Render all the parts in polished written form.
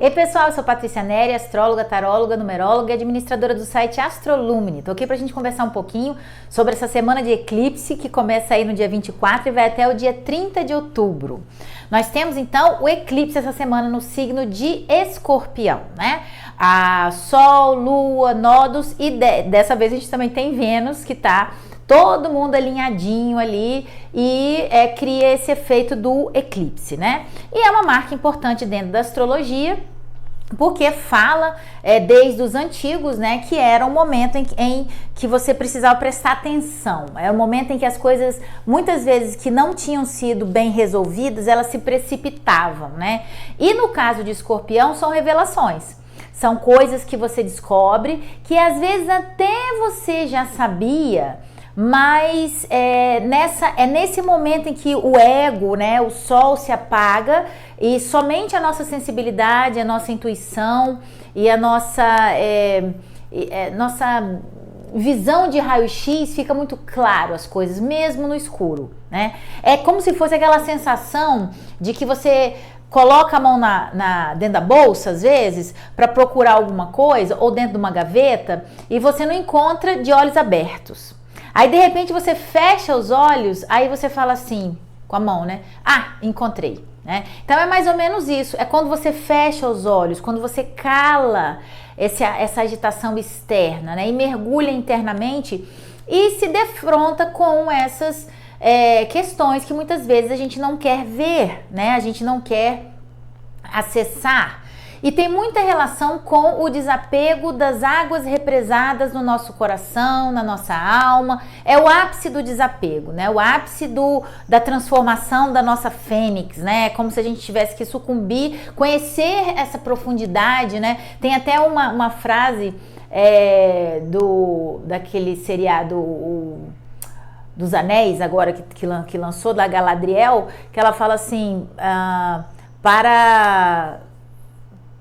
Ei pessoal, eu sou Patrícia Neri, astróloga, taróloga, numeróloga e administradora do site Astrolumine. Tô aqui pra gente conversar um pouquinho sobre essa semana de eclipse que começa aí no dia 24 e vai até o dia 30 de outubro. Nós temos então o eclipse essa semana no signo de Escorpião, né? A Sol, Lua, nodos e dessa vez a gente também tem Vênus que tá todo mundo alinhadinho ali e cria esse efeito do eclipse, né? E é uma marca importante dentro da astrologia, porque fala desde os antigos, né, que era um momento em que você precisava prestar atenção. É o momento em que as coisas, muitas vezes, que não tinham sido bem resolvidas, elas se precipitavam, né? E no caso de Escorpião, são revelações. São coisas que você descobre, que às vezes até você já sabia, mas é nesse momento em que o ego, né, o sol se apaga e somente a nossa sensibilidade, a nossa intuição e a nossa visão de raio-x fica muito claro as coisas, mesmo no escuro, né? É como se fosse aquela sensação de que você coloca a mão dentro da bolsa, às vezes, para procurar alguma coisa, ou dentro de uma gaveta, e você não encontra de olhos abertos. Aí, de repente, você fecha os olhos, aí você fala assim, com a mão, né? Ah, encontrei, né? Então, é mais ou menos isso. É quando você fecha os olhos, quando você cala essa agitação externa, né? E mergulha internamente e se defronta com essas questões que muitas vezes a gente não quer ver, né? A gente não quer acessar. E tem muita relação com o desapego das águas represadas no nosso coração, na nossa alma. É o ápice do desapego, né? O ápice da transformação da nossa fênix, né? É como se a gente tivesse que sucumbir, conhecer essa profundidade, né? Tem até uma frase daquele seriado dos Anéis, agora que lançou, da Galadriel, que ela fala assim,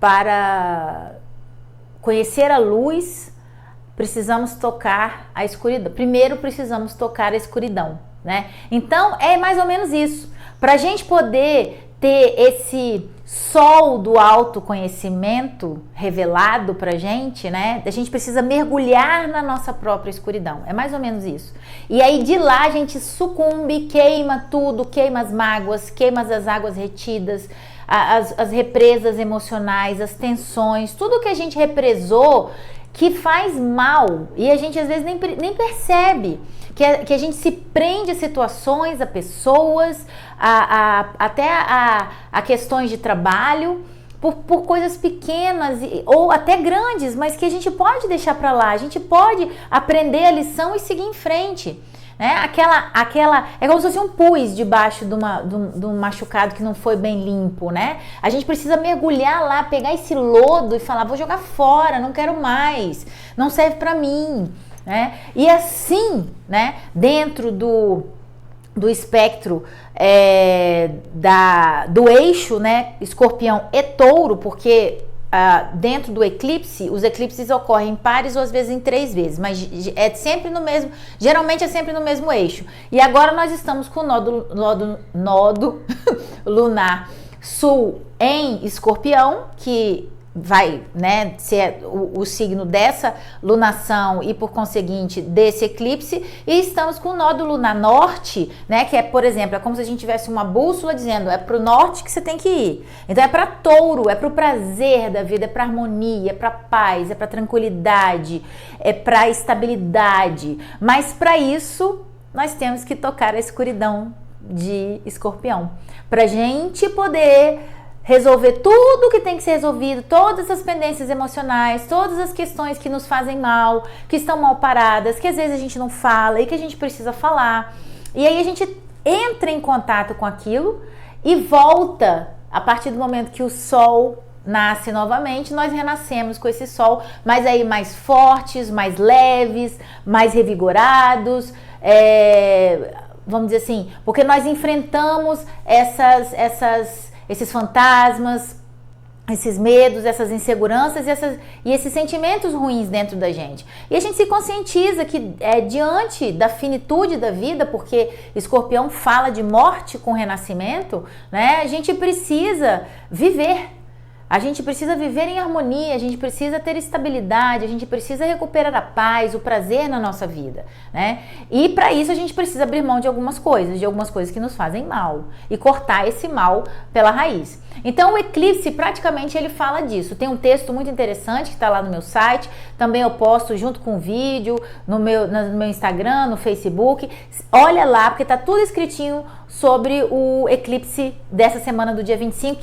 para conhecer a luz, precisamos tocar a escuridão. Primeiro precisamos tocar a escuridão, né? Então, é mais ou menos isso. Para a gente poder ter esse sol do autoconhecimento revelado pra gente, né? A gente precisa mergulhar na nossa própria escuridão. É mais ou menos isso. E aí de lá a gente sucumbe, queima tudo, queima as mágoas, queima as águas retidas, as represas emocionais, as tensões, tudo que a gente represou que faz mal e a gente às vezes nem percebe, que a gente se prende a situações, a pessoas, até a questões de trabalho, por coisas pequenas ou até grandes, mas que a gente pode deixar para lá, a gente pode aprender a lição e seguir em frente. Né? É como se fosse um pus debaixo de um machucado que não foi bem limpo, né? A gente precisa mergulhar lá, pegar esse lodo e falar, vou jogar fora, não quero mais, não serve para mim, né? E assim, né, dentro do espectro do eixo, né, Escorpião e Touro, porque dentro do eclipse, os eclipses ocorrem em pares ou às vezes em 3 vezes, mas é sempre no mesmo, geralmente é sempre no mesmo eixo. E agora nós estamos com o nodo lunar sul em Escorpião, que vai, né, ser o signo dessa lunação e por conseguinte desse eclipse, e estamos com o nódulo lunar norte, né, que é, por exemplo, é como se a gente tivesse uma bússola dizendo, é pro norte que você tem que ir. Então é para Touro, é pro prazer da vida, é pra harmonia, é pra paz, é pra tranquilidade, é pra estabilidade. Mas para isso nós temos que tocar a escuridão de Escorpião, pra gente poder resolver tudo que tem que ser resolvido, todas as pendências emocionais, todas as questões que nos fazem mal, que estão mal paradas, que às vezes a gente não fala e que a gente precisa falar. E aí a gente entra em contato com aquilo e volta a partir do momento que o sol nasce novamente, nós renascemos com esse sol, mas aí mais fortes, mais leves, mais revigorados, vamos dizer assim, porque nós enfrentamos esses fantasmas, esses medos, essas inseguranças e esses sentimentos ruins dentro da gente. E a gente se conscientiza que diante da finitude da vida, porque Escorpião fala de morte com renascimento, né? A gente precisa viver. A gente precisa viver em harmonia, a gente precisa ter estabilidade, a gente precisa recuperar a paz, o prazer na nossa vida, né? E para isso a gente precisa abrir mão de algumas coisas que nos fazem mal e cortar esse mal pela raiz. Então o eclipse praticamente ele fala disso. Tem um texto muito interessante que está lá no meu site, também eu posto junto com o vídeo no meu Instagram, no Facebook. Olha lá, porque tá tudo escritinho sobre o eclipse dessa semana do dia 25,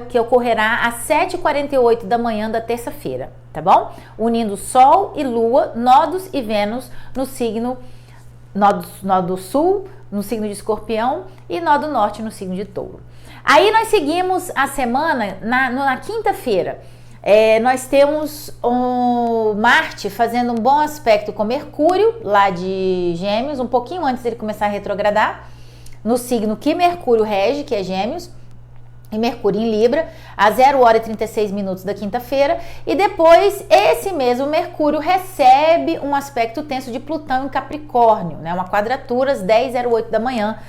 que ocorrerá às 7h48 da manhã da terça-feira, tá bom? Unindo Sol e Lua, Nodos e Vênus no signo Nó Sul, no signo de Escorpião, e Nó do Norte no signo de Touro. Aí nós seguimos a semana na quinta-feira. Nós temos o Marte fazendo um bom aspecto com Mercúrio, lá de Gêmeos, um pouquinho antes dele começar a retrogradar, no signo que Mercúrio rege, que é Gêmeos, e Mercúrio em Libra, às 0h36 da quinta-feira, e depois esse mesmo Mercúrio recebe um aspecto tenso de Plutão em Capricórnio, né? Uma quadratura às 10h08 da manhã,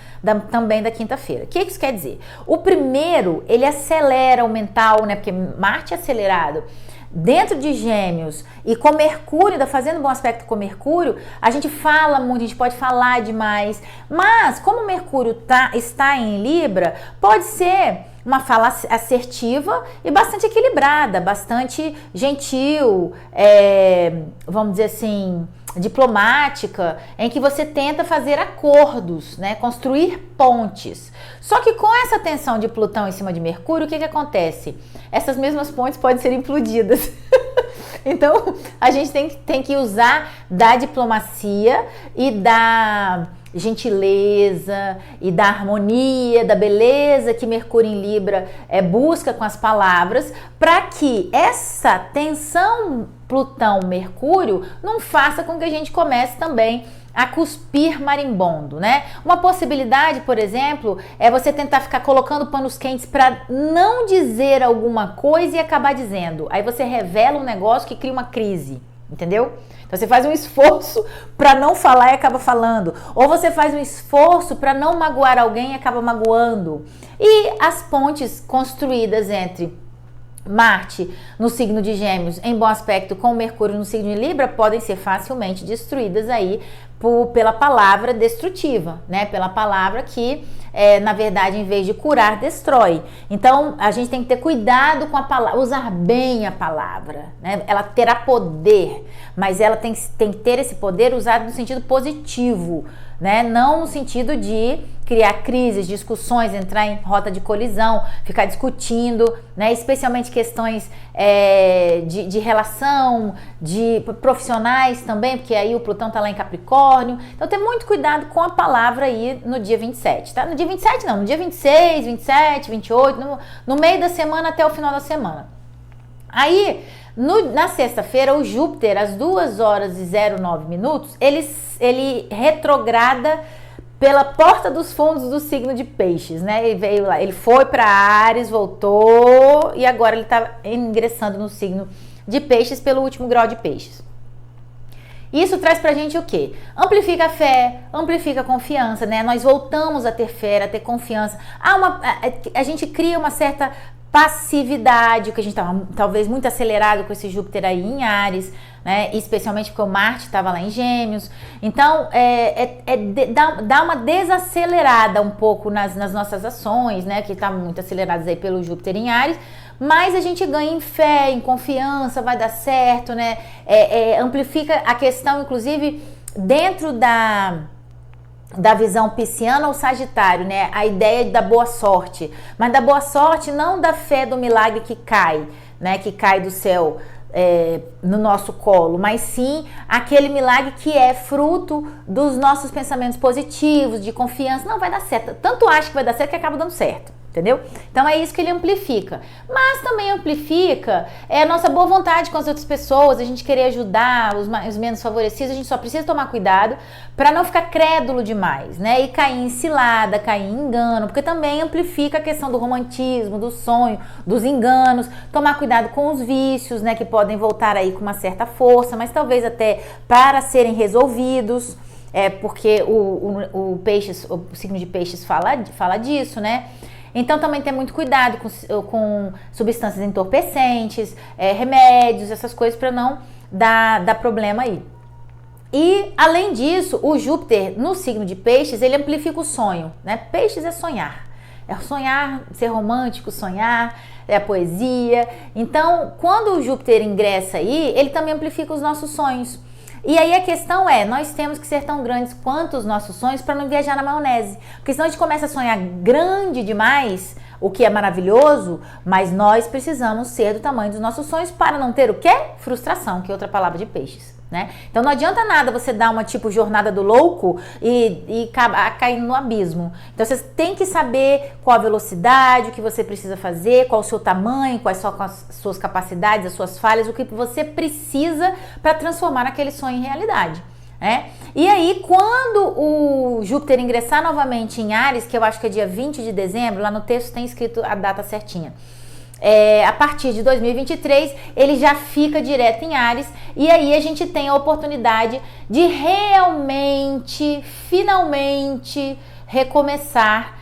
também da quinta-feira. O que isso quer dizer? O primeiro, ele acelera o mental, né? Porque Marte é acelerado. Dentro de Gêmeos e com Mercúrio, ainda fazendo um bom aspecto com Mercúrio, a gente fala muito, a gente pode falar demais, mas como Mercúrio está em Libra, pode ser uma fala assertiva e bastante equilibrada, bastante gentil, vamos dizer assim, diplomática, em que você tenta fazer acordos, né, construir pontes. Só que com essa tensão de Plutão em cima de Mercúrio, o que acontece? Essas mesmas pontes podem ser implodidas. Então, a gente tem que usar da diplomacia e da gentileza e da harmonia, da beleza que Mercúrio em Libra busca com as palavras, para que essa tensão Plutão-Mercúrio não faça com que a gente comece também a cuspir marimbondo, né? Uma possibilidade, por exemplo, é você tentar ficar colocando panos quentes para não dizer alguma coisa e acabar dizendo. Aí você revela um negócio que cria uma crise, entendeu? Então você faz um esforço para não falar e acaba falando. Ou você faz um esforço para não magoar alguém e acaba magoando. E as pontes construídas entre Marte no signo de Gêmeos em bom aspecto com Mercúrio no signo de Libra podem ser facilmente destruídas aí pela palavra destrutiva, né? Pela palavra que, na verdade, em vez de curar, destrói. Então, a gente tem que ter cuidado com a palavra, usar bem a palavra, né? Ela terá poder, mas ela tem que ter esse poder usado no sentido positivo, né? Não no sentido de criar crises, discussões, entrar em rota de colisão, ficar discutindo, né? Especialmente questões de relação, de profissionais também, porque aí o Plutão tá lá em Capricórnio. Então tem muito cuidado com a palavra aí no dia 27, tá? No dia 27 não, no dia 26, 27, 28, no meio da semana até o final da semana. Aí, na sexta-feira, o Júpiter, às 2h09, ele retrograda pela porta dos fundos do signo de Peixes, né? Ele veio lá, ele foi para Áries, voltou e agora ele está ingressando no signo de Peixes pelo último grau de Peixes. Isso traz pra gente o quê? Amplifica a fé, amplifica a confiança, né? Nós voltamos a ter fé, a ter confiança. A gente cria uma certa passividade, que a gente estava talvez muito acelerado com esse Júpiter aí em Áries, né? Especialmente porque o Marte estava lá em Gêmeos. Então, dá uma desacelerada um pouco nas nossas ações, né? Que estavam muito aceleradas aí pelo Júpiter em Áries. Mas a gente ganha em fé, em confiança, vai dar certo, né? Amplifica a questão, inclusive, dentro da visão pisciana ou sagitário, né? A ideia da boa sorte. Mas da boa sorte, não da fé do milagre que cai, né? Que cai do céu no nosso colo, mas sim aquele milagre que é fruto dos nossos pensamentos positivos, de confiança. Não, vai dar certo. Tanto acha que vai dar certo que acaba dando certo. Entendeu? Então é isso que ele amplifica. Mas também amplifica a nossa boa vontade com as outras pessoas, a gente querer ajudar os menos favorecidos. A gente só precisa tomar cuidado para não ficar crédulo demais, né? E cair em cilada, cair em engano, porque também amplifica a questão do romantismo, do sonho, dos enganos. Tomar cuidado com os vícios, né? Que podem voltar aí com uma certa força, mas talvez até para serem resolvidos. Porque o signo de Peixes fala disso, né? Então também tem muito cuidado com substâncias entorpecentes, remédios, essas coisas para não dar problema aí. E, além disso, o Júpiter no signo de Peixes, ele amplifica o sonho, né? Peixes é sonhar. É sonhar, ser romântico, sonhar, é a poesia. Então, quando o Júpiter ingressa aí, ele também amplifica os nossos sonhos. E aí a questão é, nós temos que ser tão grandes quanto os nossos sonhos para não viajar na maionese. Porque senão a gente começa a sonhar grande demais, o que é maravilhoso, mas nós precisamos ser do tamanho dos nossos sonhos para não ter o quê? Frustração, que é outra palavra de Peixes. Né? Então não adianta nada você dar uma tipo jornada do louco e acabar caindo no abismo. Então você tem que saber qual a velocidade, o que você precisa fazer, qual o seu tamanho, quais são as suas capacidades, as suas falhas, o que você precisa para transformar aquele sonho em realidade. Né? E aí quando o Júpiter ingressar novamente em Áries, que eu acho que é dia 20 de dezembro, lá no texto tem escrito a data certinha. A partir de 2023 ele já fica direto em Áries e aí a gente tem a oportunidade de realmente, finalmente recomeçar,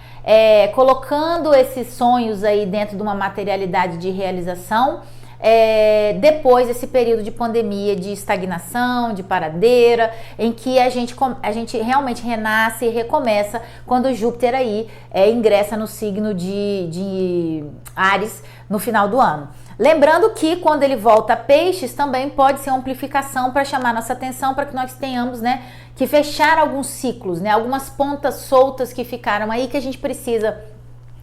colocando esses sonhos aí dentro de uma materialidade de realização, depois desse período de pandemia, de estagnação, de paradeira, em que a gente realmente renasce e recomeça quando o Júpiter aí ingressa no signo de Áries no final do ano. Lembrando que quando ele volta a Peixes também pode ser uma amplificação para chamar nossa atenção, para que nós tenhamos, né, que fechar alguns ciclos, né, algumas pontas soltas que ficaram aí que a gente precisa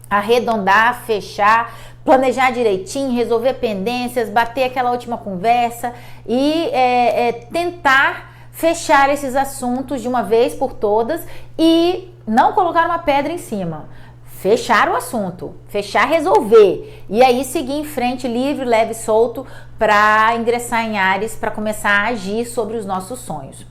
arredondar, fechar, planejar direitinho, resolver pendências, bater aquela última conversa e tentar fechar esses assuntos de uma vez por todas e não colocar uma pedra em cima. Fechar o assunto, fechar, resolver e aí seguir em frente livre, leve e solto para ingressar em Áries, para começar a agir sobre os nossos sonhos.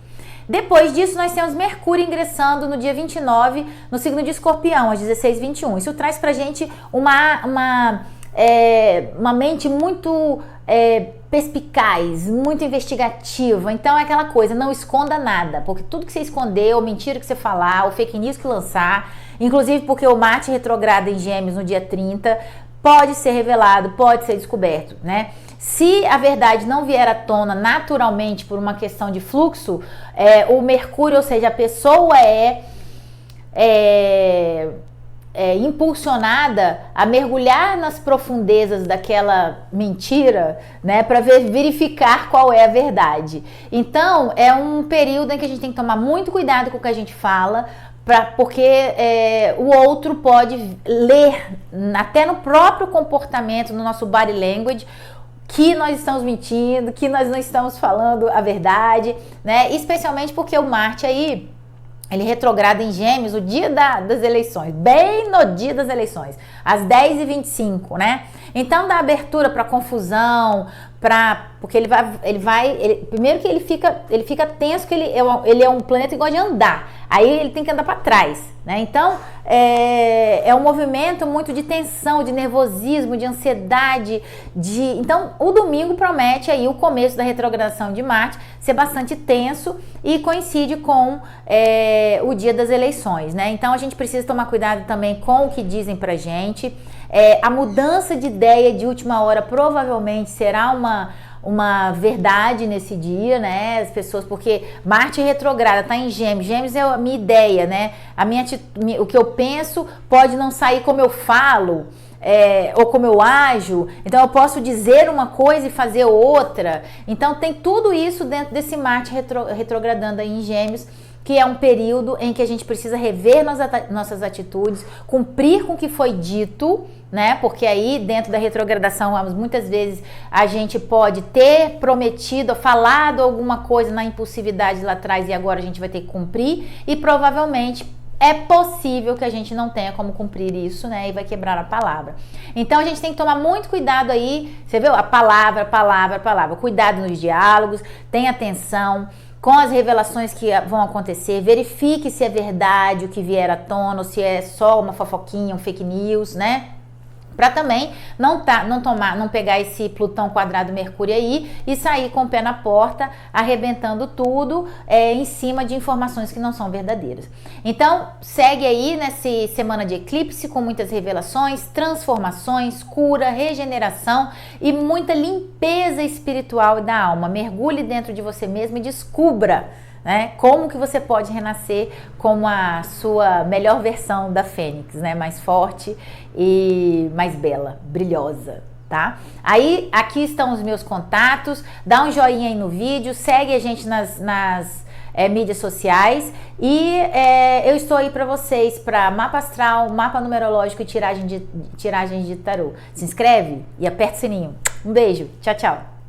Depois disso, nós temos Mercúrio ingressando no dia 29 no signo de Escorpião, às 16h21. Isso traz pra gente uma mente muito perspicaz, muito investigativa. Então é aquela coisa, não esconda nada, porque tudo que você esconder, ou mentira que você falar, ou fake news que lançar, inclusive porque o Marte retrograda em Gêmeos no dia 30, pode ser revelado, pode ser descoberto, né? Se a verdade não vier à tona naturalmente por uma questão de fluxo, o Mercúrio, ou seja, a pessoa impulsionada a mergulhar nas profundezas daquela mentira, né, para verificar qual é a verdade. Então, é um período em que a gente tem que tomar muito cuidado com o que a gente fala, porque o outro pode ler, até no próprio comportamento, no nosso body language, que nós estamos mentindo, que nós não estamos falando a verdade, né? Especialmente porque o Marte aí, ele retrograda em Gêmeos no dia das eleições, bem no dia das eleições, às 10h25, né? Então dá abertura para confusão, porque primeiro que ele fica tenso, que ele é um planeta que gosta de andar, aí ele tem que andar para trás, né? Então é um movimento muito de tensão, de nervosismo, de ansiedade, então o domingo promete aí o começo da retrogradação de Marte ser bastante tenso e coincide com o dia das eleições, né? Então a gente precisa tomar cuidado também com o que dizem pra gente. A mudança de ideia de última hora provavelmente será uma verdade nesse dia, né? As pessoas, porque Marte retrograda, tá em Gêmeos. Gêmeos é a minha ideia, né? O que eu penso pode não sair como eu falo, ou como eu ajo. Então eu posso dizer uma coisa e fazer outra. Então tem tudo isso dentro desse Marte retrogradando aí em Gêmeos, que é um período em que a gente precisa rever nossas atitudes, cumprir com o que foi dito, né? Porque aí dentro da retrogradação, muitas vezes a gente pode ter prometido, falado alguma coisa na impulsividade lá atrás e agora a gente vai ter que cumprir, e provavelmente é possível que a gente não tenha como cumprir isso, né? E vai quebrar a palavra. Então a gente tem que tomar muito cuidado aí, você viu? A palavra. Cuidado nos diálogos, tenha atenção com as revelações que vão acontecer, verifique se é verdade o que vier à tona, ou se é só uma fofoquinha, um fake news, né? Para também não pegar esse Plutão quadrado Mercúrio aí e sair com o pé na porta, arrebentando tudo em cima de informações que não são verdadeiras. Então, segue aí nessa semana de eclipse com muitas revelações, transformações, cura, regeneração e muita limpeza espiritual da alma. Mergulhe dentro de você mesmo e descubra, né, como que você pode renascer como a sua melhor versão da Fênix, né, mais forte e mais bela, brilhosa, tá? Aí, aqui estão os meus contatos, dá um joinha aí no vídeo, segue a gente nas mídias sociais e eu estou aí para vocês, para mapa astral, mapa numerológico e tiragem de tarô. Se inscreve e aperta o sininho. Um beijo, tchau, tchau!